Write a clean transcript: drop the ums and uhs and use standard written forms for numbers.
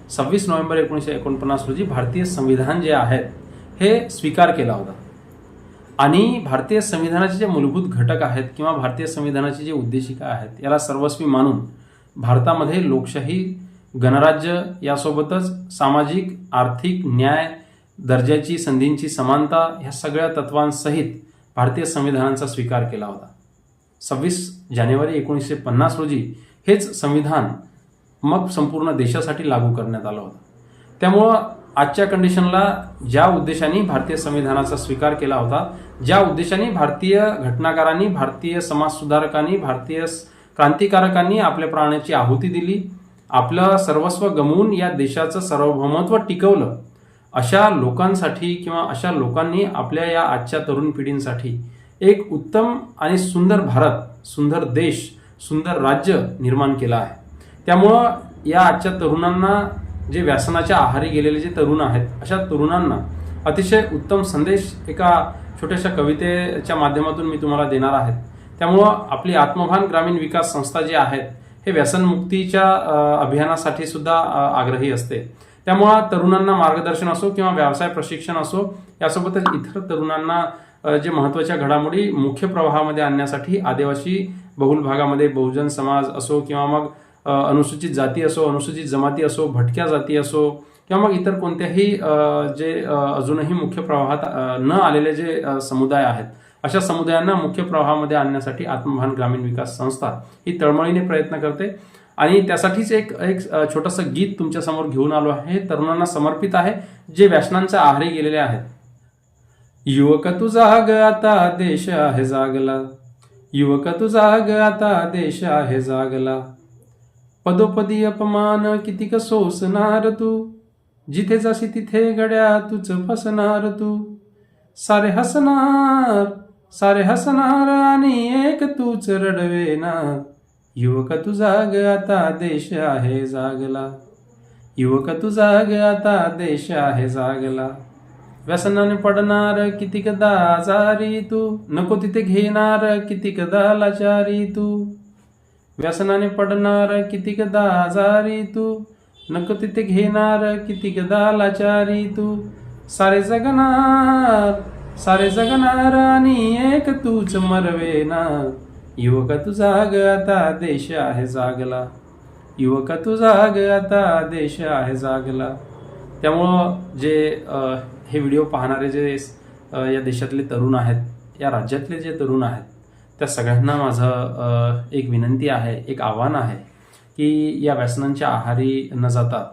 26 November 1949 रोजी भारतीय संविधान जे आहेत हे स्वीकार केला होता. आणि भारतीय संविधानाचे जे मूलभूत घटक आहेत किंवा भारतीय संविधानाची जी उद्देशिका आहेत याला सर्वस्वी मानून भारतामध्ये लोकशाही, गणराज्य यासोबतच सामाजिक, आर्थिक, न्याय, दर्जाची, संधींची समानता ह्या सगळ्या तत्वांसहित भारतीय संविधानाचा स्वीकार केला होता. 26 जानेवारी 1950 रोजी हेच संविधान मग संपूर्ण देशासाठी लागू करण्यात आलं होतं. त्यामुळं आजच्या कंडिशनला ज्या उद्देशाने भारतीय संविधानाचा स्वीकार केला होता, ज्या उद्देशाने भारतीय घटनाकारांनी, भारतीय समाजसुधारकांनी, भारतीय क्रांतिकारकांनी आपल्या प्राणाची आहुती दिली, आपलं सर्वस्व गमवून या देशाचं सार्वभौमत्व टिकवलं, अशा लोकांसाठी किंवा अशा लोकांनी आपल्या या आजच्या तरुण पिढींसाठी एक उत्तम आणि सुंदर भारत, सुंदर देश, सुंदर राज्य निर्माण केलं आहे. त्यामुळं या आजच्या तरुणांना, जे व्यसनाच्या आहारी गेलेले जे तरुण आहेत, अशा तरुणांना अतिशय उत्तम संदेश एका छोट्याशा कवितेच्या माध्यमातून मी तुम्हाला देणार आहे. त्यामुळं आपली आत्मभान ग्रामीण विकास संस्था जी आहेत हे व्यसनमुक्तीच्या अभियानासाठी सुद्धा आग्रही असते. त्यामुळं तरुणांना मार्गदर्शन असो किंवा व्यवसाय प्रशिक्षण असो, यासोबतच इतर तरुणांना जे महत्त्वाच्या घडामोडी मुख्य प्रवाहामध्ये आणण्यासाठी आदिवासी बहुल भागामध्ये बहुजन समाज असो किंवा मग अनुसूचित जाती असो, अनुसूचित जमाती असो, भटक्या जाती असो किंवा मग इतर कोणत्याही जे अजूनही मुख्य प्रवाहात न आलेले जे समुदाय आहेत, अशा समुदायांना मुख्य प्रवाहामध्ये आणण्यासाठी आत्मभान ग्रामीण विकास संस्था ही तळमळीने प्रयत्न करते. आणि त्यासाठीच एक छोटंसं गीत तुमच्यासमोर घेऊन आलो आहे. हे तरुणांना समर्पित आहे जे व्यसनांच्या आहारी गेलेले आहेत. युवक तू जाग, आता देश आहे जागला. युवक तू जाग, आता देश आहे जागला. पदोपदी अपमान कितीक सोसणार तू. जिथे जाशी तिथे गड्या तूच फसणार तू. सारे हसणार, सारे हसणार आणि एक तूच रडवेना. युवक तू जाग, आता देश आहे जागला. युवक तू जाग, आता देश आहे जागला. व्यसनाने पडणार कितीकदा आजारी तू. नको तिथे घेणार कितीकदा लाचारी तू. व्यसनाने पडणार कितीकदा आजारी तू. नको तिथे घेणार कितीकदा लाचारी तू. सारे जगणार, सारे जगणार आणि एक तूच मरवेना. युवक तू जाग, आता देश आहे जागला. युवक तू जाग, आता देश आहे जागला. त्यामुळं जे हे व्हिडिओ पाहणारे जे या देशातले तरुण आहेत, या राज्यातले जे तरुण आहेत, त्या सगळ्यांना माझं एक विनंती आहे, एक आव्हान आहे की या व्यसनांच्या आहारी न जाता